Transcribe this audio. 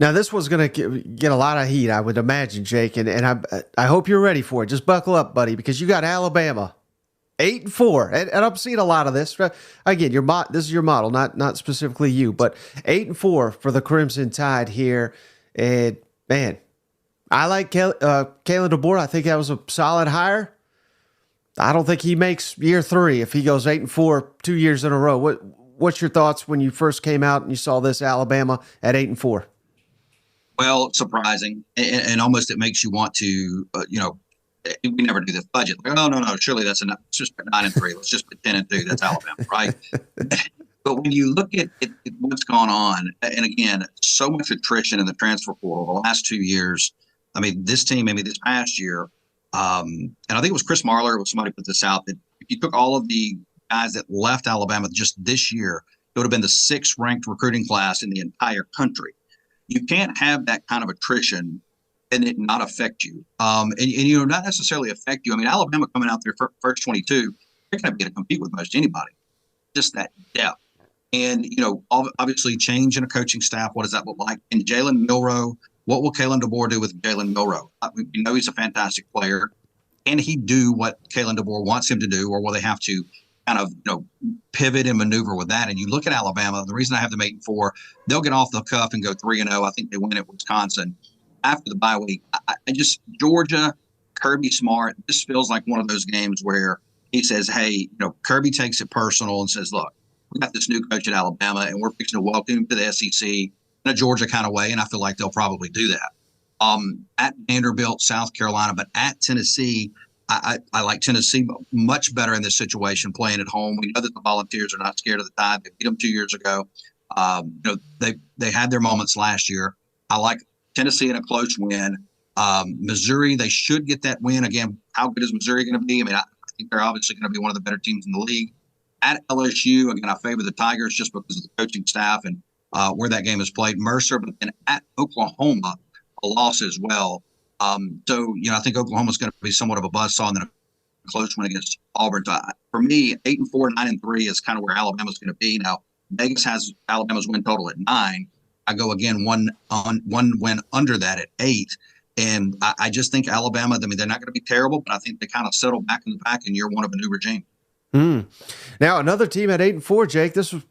Now, this was going to get a lot of heat, I would imagine, Jake, and I hope you're ready for it. Just buckle up, buddy, because you got Alabama 8-4, and I'm seeing a lot of this. Again, this is your model, not specifically you, but 8-4 for the Crimson Tide here. And man, I like Kalen Deboer. I think that was a solid hire. I don't think he makes year 3 if he goes 8-4 2 years in a row. What's your thoughts when you first came out and you saw this Alabama at 8-4? Well, surprising, and almost it makes you want to, we never do this budget. Like, oh no, surely that's enough. Let's just put 9-3. Let's just put 10-2. That's Alabama, right? But when you look at what's gone on, and again, so much attrition in the transfer portal the last 2 years. I mean, this team, maybe this past year, and I think it was Chris Marler or somebody put this out that if you took all of the guys that left Alabama just this year, it would have been the 6th ranked recruiting class in the entire country. You can't have that kind of attrition and it not affect you. And not necessarily affect you. I mean, Alabama coming out there first 22, they're going to be able to compete with most anybody. Just that depth. And, obviously change in a coaching staff. What does that look like? And Jalen Milroe, what will Kalen DeBoer do with Jalen Milroe? We know he's a fantastic player. Can he do what Kalen DeBoer wants him to do, or will they have to kind of pivot and maneuver with that? And you look at Alabama. The reason I have them 8-4, they'll get off the cuff and go 3-0. I think they win at Wisconsin after the bye week. I just Georgia, Kirby Smart. This feels like one of those games where he says, "Hey, Kirby takes it personal and says, look, we got this new coach at Alabama, and we're fixing to welcome him to the SEC in a Georgia kind of way." And I feel like they'll probably do that. At Vanderbilt, South Carolina, but at Tennessee, I like Tennessee much better in this situation, playing at home. We know that the Volunteers are not scared of the Tide. They beat them 2 years ago. They had their moments last year. I like Tennessee in a close win. Missouri, they should get that win. Again, how good is Missouri going to be? I mean, I think they're obviously going to be one of the better teams in the league. At LSU, again, I favor the Tigers just because of the coaching staff and where that game is played. Mercer, but then at Oklahoma, a loss as well. I think Oklahoma's going to be somewhat of a buzzsaw and then a close win against Auburn. For me, 8-4, 9-3 is kind of where Alabama's going to be. Now, Vegas has Alabama's win total at 9. I go again one win under that at 8. And I just think Alabama, I mean, they're not going to be terrible, but I think they kind of settle back in the pack in year 1 of a new regime. Now, another team at 8-4, Jake, this was